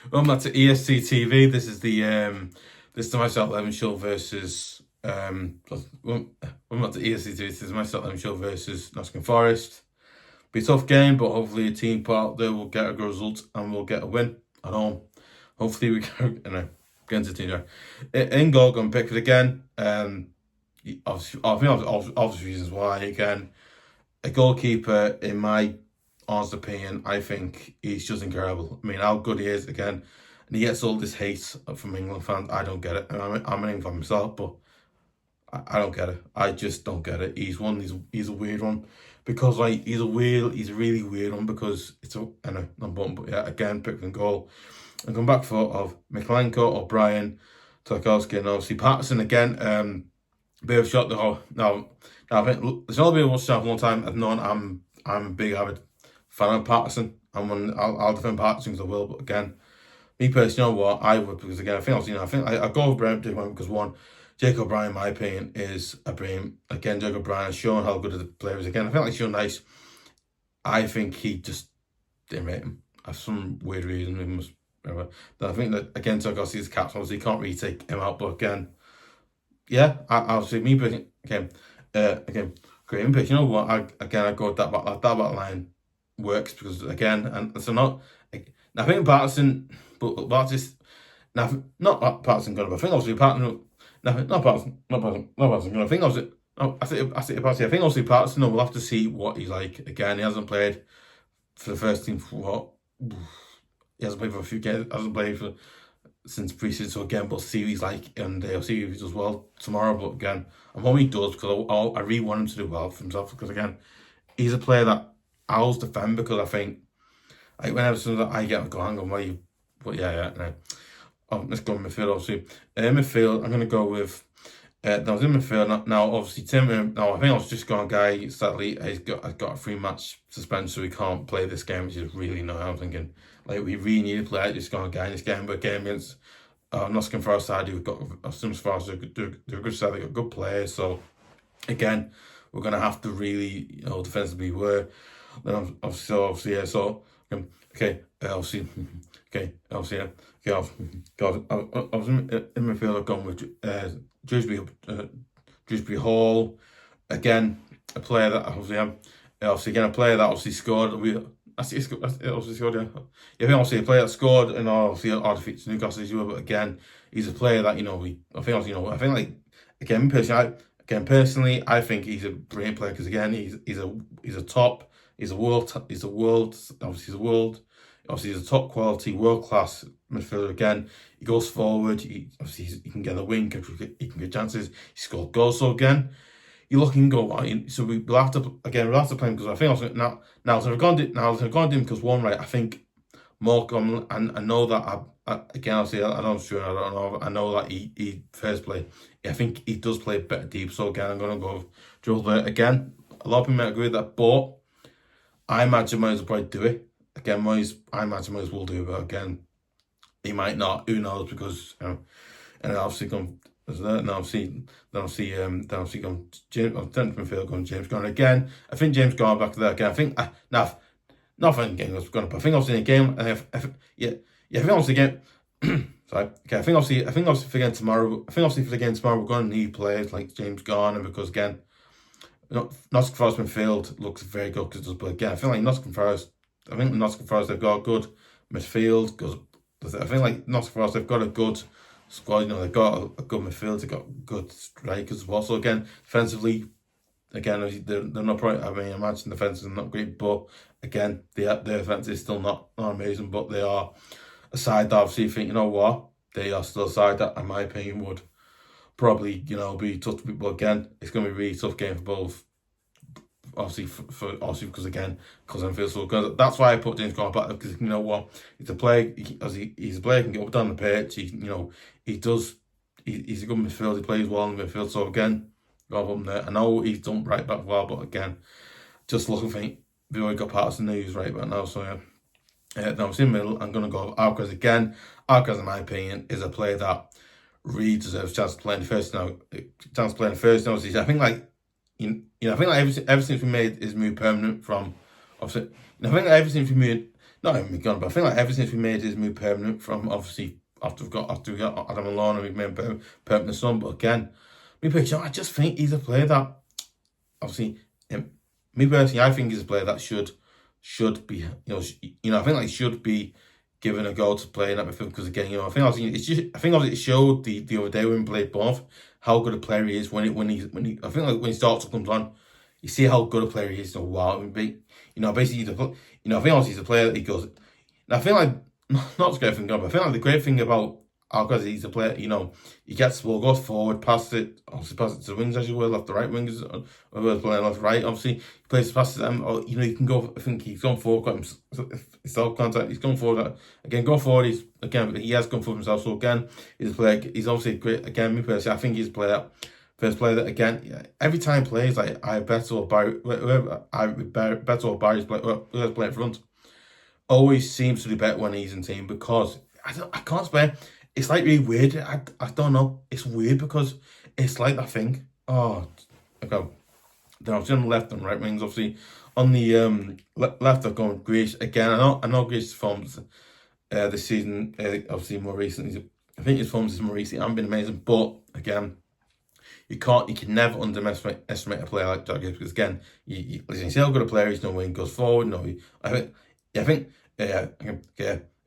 Welcome back to EFC TV. This is the myself 11 show versus welcome back to EFC TV. This is myself 11 show versus Nottingham Forest. Be a tough game, but hopefully a team part there will get a good result and we'll get a win at home. Hopefully we can. Get into the team. In goal, going Pickford again. Obvious reasons why. Again, a goalkeeper, in my honest opinion, I think he's just incredible. I mean, how good he is again, and he gets all this hate from England fans. I don't get it. I'm an England fan myself, but I don't get it. I just don't get it. He's a weird one because he's a really weird one because it's but yeah, again, Pickford and goal. And come back of Mykolenko or Brien, Tarkowski, and obviously Patterson again. Bit of a shot though. Now I think there's only been one shot for a long time. I've known I'm a big avid fan of Patterson. I'll defend Patterson because I will. But again, me personally, you know what I would, because again I think I go with Brien because one, Jacob Brien, in my opinion, is a brilliant. Again, Jacob Brien has shown how good the player is. Again, I feel like he's nice. I think he just didn't rate him for some weird reason. He must. But I think that again, Tarkowski is captain, so you can't really take him out. But again, yeah, I'll say me personally. Again, great impact. You know what? I go with that back line works because again, and so not. I think Patterson, but that's just not Patterson gonna. But I think obviously Patterson. Not Patterson. Gonna. I think obviously. I think obviously Patterson. We'll have to see what he's like. Again, he hasn't played for the first team for what. He hasn't played for a few games. Hasn't played since pre-season. So again, we'll see what he's like, and I'll see if he does well tomorrow. But again, I'm hoping he does because I really want him to do well for himself. Because again, he's a player that I'll defend because I think whenever I get a go, hang on, no. Let's go midfield. Obviously, midfield. I'm gonna go with. That was in midfield. Now, obviously, Tim. Now, I think I was just going guy. Sadly, he's got a 3-match suspension, so he can't play this game, which is really annoying. I'm thinking we really need to play this guy in this game, but game against Nottingham Forest side, we've got Nottingham Forest. They're a good side. They got good players. So again, we're gonna have to really, defensively work. Then obviously, yeah. So okay, obviously, okay, obviously, yeah. God, I was in midfield. I've gone with Drewbury Hall. Again, a player that a player that obviously scored. Obviously scored. Yeah, I think obviously a player that scored, and obviously our defeat to Newcastle as well. But again, he's a player that personally, I think he's a brilliant player because again, he's a top quality, world class midfielder. Again, he goes forward. He can get a wing. He can get chances. He scored goals. So again, you look and go. So we'll have to play him because I think also now so I've gone to him because one, right, I think Morecambe, and I know that I know that he first play. I think he does play a better deep. So again, I'm gonna go with Drewbury. Again, a lot of people might agree with that, but I imagine Moyes will probably do it. Again, I imagine Moyes will do it, but again, he might not. Who knows? Because and obviously come James. James Garner again. I think James Garner back there again. I think not for the game was going to. I think obviously in the game. I think obviously again. Sorry. Okay. I think obviously for the game tomorrow. We're going to need players like James Garner because again, Nottingham Forest midfield looks very good because but again, I feel like Nottingham Forest they've got a good midfield because I think like Nottingham Forest they've got a good squad. They've got a good midfield. They've got good strikers as well. So again, defensively, again they're not probably. I mean, I imagine defensive is not great, but again, their defense is still not amazing. But they are a side that obviously you think they are still a side that, in my opinion, would probably be tough to beat. But again, it's going to be a really tough game for both. Obviously, because I feel so good. That's why I put James Garner back because he's a player. He's a player who can get up down the pitch. He's a good midfield. He plays well in the midfield. So again, got him there. I know he's done right back well, but again, just looking for we've already got Patterson who's right back now. So yeah, now I'm in the middle. I'm gonna go Alcaraz again. Alcaraz, in my opinion, is a player that really deserves a chance to play in the first now. I think like. I think like ever since we made his move permanent from, obviously, I think like ever since we not even gone, but I think like ever since we made his move permanent from obviously after we got Adam on loan and we've made him permanent son, but again, I just think he's a player that obviously, me personally, I think he's a player that should be I think like should be given a go to play in that midfield because again I think obviously it showed the other day when we played Bournemouth how good a player he is when he I think like when he starts to come on, you see how good a player he is. So wow, basically I think obviously he's a player that he goes. And I feel like not to get from going, but I feel like the great thing about Alcaraz, he's a player, he gets the ball, goes forward, passes it, obviously passes it to the wings as you will, left to right wingers, whoever's playing left right, obviously, he plays passes them, or, he can go, I think he's gone forward, got himself contact, he's gone forward, again, he has gone forward himself, so again, he's a player, he's obviously great, again, me personally, I think he's a player, first player that, again, every time he plays, like, I bet or Barry, bet or Barry's playing in front, always seems to do better when he's in team because, I can't explain. It's like really weird. I don't know. It's weird because it's like that thing. Oh, okay. Then obviously on the left and right wings. Obviously on the left, I've gone Grealish again. I know Grealish's forms this season. Obviously more recently. I think his forms is more recently haven't been amazing. But again, you can never underestimate a player like Jack because again, you see how good a player he is. When he goes forward. I think.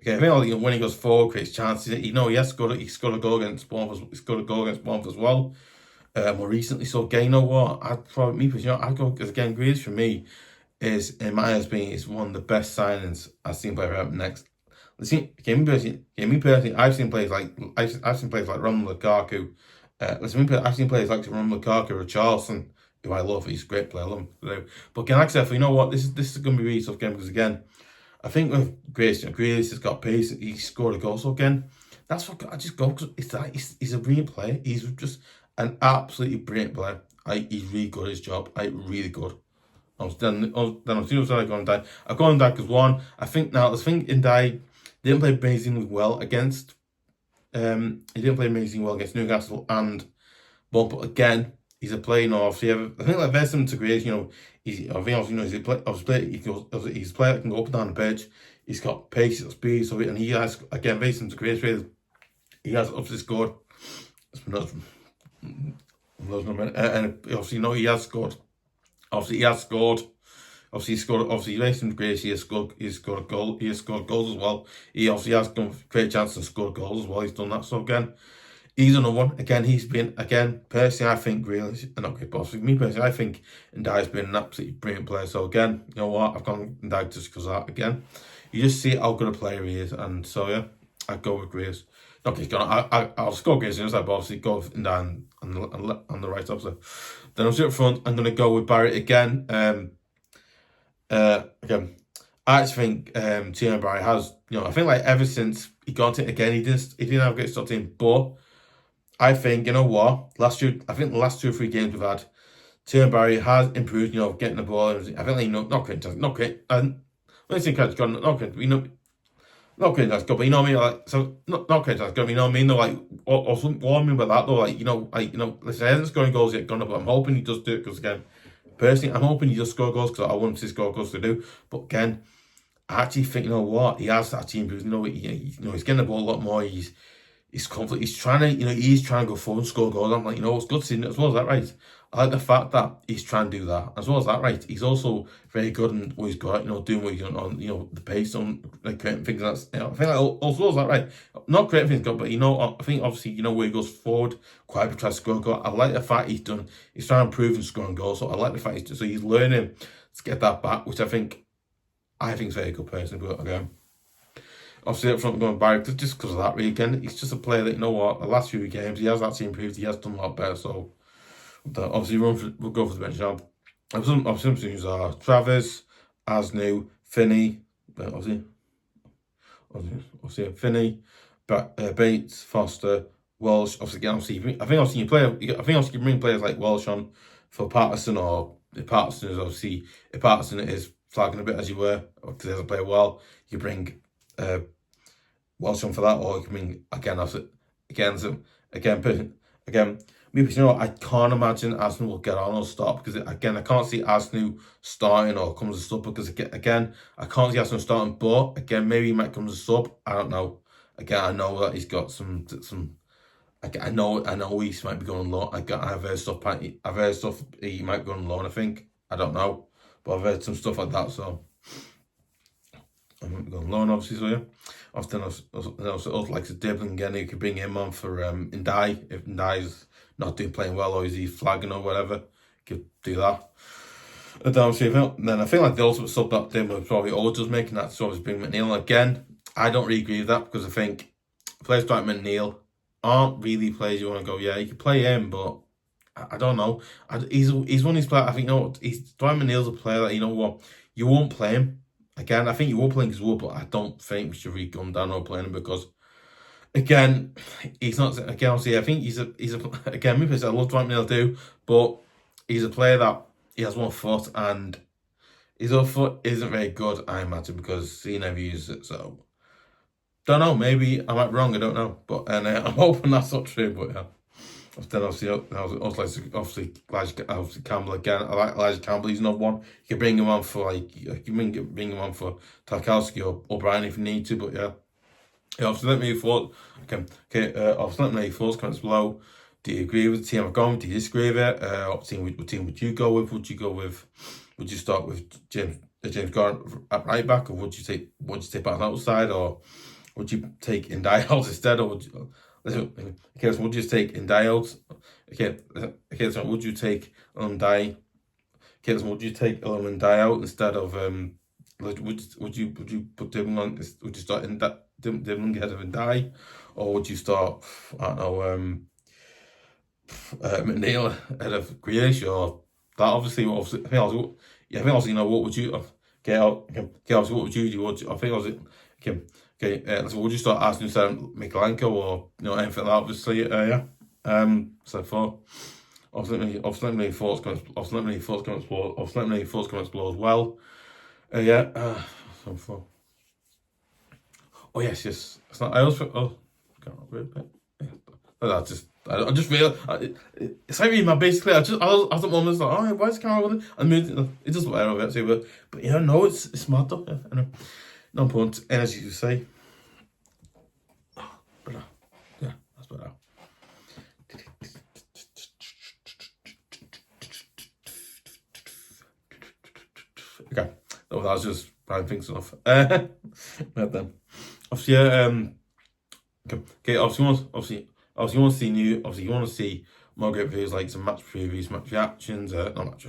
Okay, I think when he goes forward, creates chances. He scored a goal against Bournemouth. He scored a goal against Bournemouth as well. More recently, so again, I'd probably I'd go because again, Grealish for me is in my opinion is one of the best signings I've seen play out next. Me personally, I've seen players like Romelu Lukaku. I've seen players like Romelu Lukaku or Charleston, who I love. He's a great player. I love him. But again, like I said, this is going to be a really tough game because again. I think with Grealish has got pace. He scored a goal. So again, that's what I just go because he's a brilliant player. He's just an absolutely brilliant player. He's really good at his job. Really good. Then I'm serious. I go on Ndiaye. I go on Ndiaye because one. I think Ndiaye didn't play amazingly well against. He didn't play amazingly well against Newcastle but again. He's a player, obviously. I think like very similar to Grealish, he's a player that can go up and down the pitch. He's got pace, he's got speed, and he has again very similar to Grealish. He has obviously scored. And obviously, he has scored. Obviously, he has scored. Obviously, he scored. Obviously, very similar to Grealish. He has scored a goal. He has scored goals as well. He obviously has created chances and scored goals as well. He's done that. So again. He's another one. Again, personally, I think Grealish, not great, but obviously, me personally, I think Ndiaye's been an absolutely brilliant player. So again, you know what? I've gone Ndiaye just because of that. Again, you just see how good a player he is. And so, yeah, I'd go with Grealish. I'll score Grealish, but obviously go with Ndiaye on the right opposite. Then I'm up front, I'm going to go with Barry again. Again, I just think Barry has, I think like ever since he got it again, he didn't have a great start team, but I think, the last 2 or 3 games we've had, Barry has improved, getting the ball. I think, not great, not great. And when I say credit's gone, not great, not great, that's good, but you know what I mean? Like, so, not great, that's good, you know what I mean? Though, like, or what I mean by that, though, listen, I hasn't scored goals yet, but I'm hoping he does do it, because again, personally, I'm hoping he does score goals, because I want him to score goals to do, but again, I actually think, he has actually improved, he's getting the ball a lot more, he's confident. He's trying to go forward and score goals. I'm like, it's good seeing it as well as that, right? I like the fact that he's trying to do that as well as that, right? He's also very good in what he's got, doing what he's doing on, the pace on like creating things. That's, I think like, also as that, right? Not creating things, but I think obviously, where he goes forward, quite tries to score a goal. I like the fact he's trying to improve and scoring goals. So I like the fact he's learning to get that back, which I think is very good personally. But again. Obviously, up front, going Barry, just because of that, really. Again, he's just a player that, the last few games, he has actually improved, he has done a lot better, so obviously, we'll go for the bench now. Some teams are Treaves, Aznou, Finney, obviously, Finney, Bates, Foster, Welch, obviously, I think you can bring players like Welch on for Patterson, or if Patterson is flagging a bit as you were, because he doesn't play well, you bring Welch on for that, or you can bring again, maybe, you know, I can't imagine Aznou will get on or start, because again, I can't see Aznou starting or comes as a sub, because again, I can't see Aznou starting, but again, maybe he might come as a sub. I don't know. Again, I know that he's got some. I know he might be going low. I've heard stuff. I've heard stuff. He might be going low. I think, I don't know, but I've heard some stuff like that. So I might be going low, obviously. So yeah, often I also like to dibling again. You could bring him on for Ndiaye if Ndiaye's not playing well, or is he flagging or whatever. You could do that. And then I feel like the ultimate sub that did was probably Ojo's making that, so I was bring McNeil again. I don't really agree with that, because I think players like McNeil aren't really players you want to go, yeah, you can play him, but I don't know. He's one of these players, I think, you know, Dwight McNeil's a player that, you know what, you won't play him. Again, I think you will play him as well, but I don't think we should really come down or playing him, because again, he's not, again, obviously, I think he's a again, maybe I love Dwight McNeil too, but he's a player that he has 1 foot, and his other foot isn't very good, I imagine, because he never uses it, so don't know, maybe I might be wrong, I don't know, but I'm hoping that's not true, but yeah. Then obviously Elijah Campbell again. I like Elijah Campbell. He's not one. You can bring him on for you can bring him on for Tarkowski or Brien if you need to. But yeah, obviously let me know your thoughts. Obviously let me know your thoughts. Comments below. Do you agree with the team I've gone with? Do you disagree with it? What team would you go with? Would you start with James Garner at right back, or would you take back on outside, or would you take Ndiaye out instead, or would you? Okay, so would you take Ndiaye out? Okay, so would you take Ndiaye? Okay, so would you take Ndiaye out instead of would you put dibling on? Would you start in that dibling ahead of Ndiaye, or would you start, I don't know, McNeil ahead of Grealish, or that? Obviously, I think also, you know, what would you? Obviously, what would you do? I think also, so would you start asking Mykolenko, or you know, anything like that? Obviously, yeah. So far, obviously, let me thoughts comments below as well. Yeah. So far. Oh yes. It's not. I also. Oh, can't remember it. Yeah. I just realized. It's like reading my basically. I was at moments like, oh, why is the camera with it? And it doesn't matter of it too, but yeah, no, it's mad though. Yeah, anyway, no point. As you say. But yeah, that's better. Okay, that was just Brian thinks enough. But then, obviously, okay. Obviously, you want to see you want to see more great videos like some match previews, match reactions, match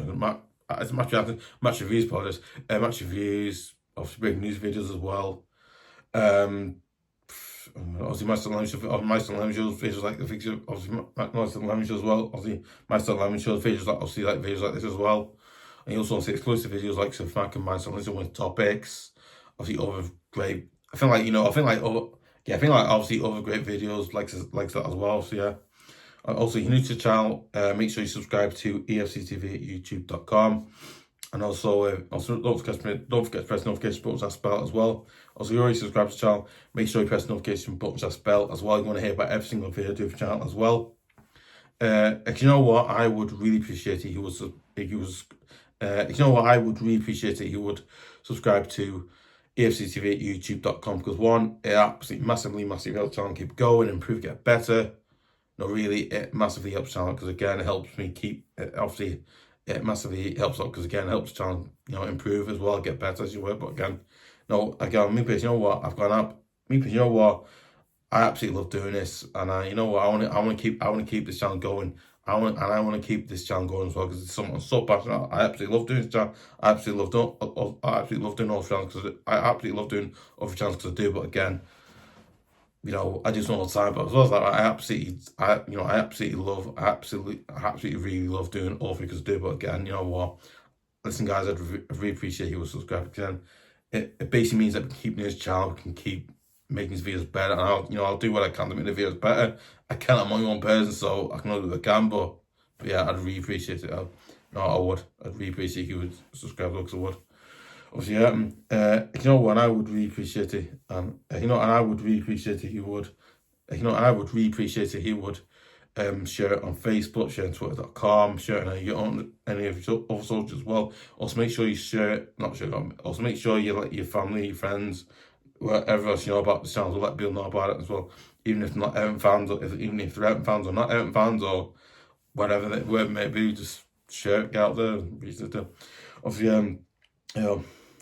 reviews, apologies, match reviews, obviously breaking news videos as well. Obviously, my style lemon shows videos like the fixture. Obviously, my style lemon shows as well. Obviously, my style lemon shows videos like videos like this as well. And you also want to see exclusive videos like some Mac and my style with topics. Obviously, other great. I think like obviously other great videos like that as well. So yeah. Also, if you're new to the channel, make sure you subscribe to EFC TV at youtube.com. And also don't forget to press notification buttons as spell as well. Also, if you already subscribed to the channel, make sure you press notification buttons as spell as well. You want to hear about every single video I do for the channel as well. If you know what, I would really appreciate it. You would subscribe to EFC TV at youtube.com, because one, it absolutely massively helps the channel keep going, improve, get better. No, really, it massively helps the channel, because again, it helps me keep obviously. It massively helps out, because again, it helps the channel, you know, improve as well, get better as you were. But again, me personally, you know what, I've gone up. Me personally, you know what, I absolutely love doing this, and you know what, I want to keep this channel going. I want to keep this channel going as well, because it's something I'm so passionate. I absolutely love doing this channel. I absolutely love doing all channels, because I absolutely love doing other channels because I do. But again, you know, I do something all the time, but as well as that, I absolutely really love doing all three because I do. But again, you know what? Listen, guys, I'd really appreciate you subscribing. Again, it basically means that we can keep doing this channel, we can keep making these videos better, and I'll do what I can to make the videos better. I can't. I'm only one person, so I can only do what I can. But yeah, I'd really appreciate it. I'd really appreciate if you would subscribe, because I would. Obviously, you know what, and I would really appreciate it, and I would really appreciate it if you would, I would really appreciate it if you would, share it on Facebook, share it on Twitter.com, share it on any of your other socials as well. Also make sure you share it, not share it, also make sure you let your family, your friends, whatever else you know about the channel, let people know about it as well. Even if not Everton fans, or even if they're Everton fans or not Everton fans, or whatever it may be, just share it, get out there. Obviously,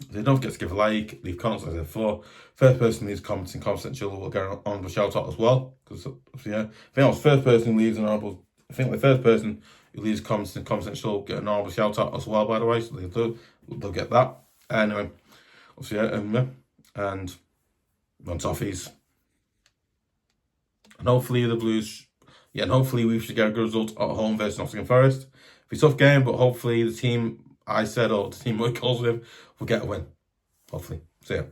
they don't forget to give a like, leave comments as I said before. First person who leaves comments in comment section will get an honourable shout out as well. Because I think I was first person who leaves an honourable. I think the first person who leaves comments in comment section will get an honourable shout out as well. By the way, so they'll get that. Anyway, obviously, and on toffees, and hopefully the Blues. Yeah, and hopefully we should get a good result at home versus Nottingham Forest. It's a tough game, but hopefully the team I said, or the team Mike calls with, will get a win. Hopefully. See ya.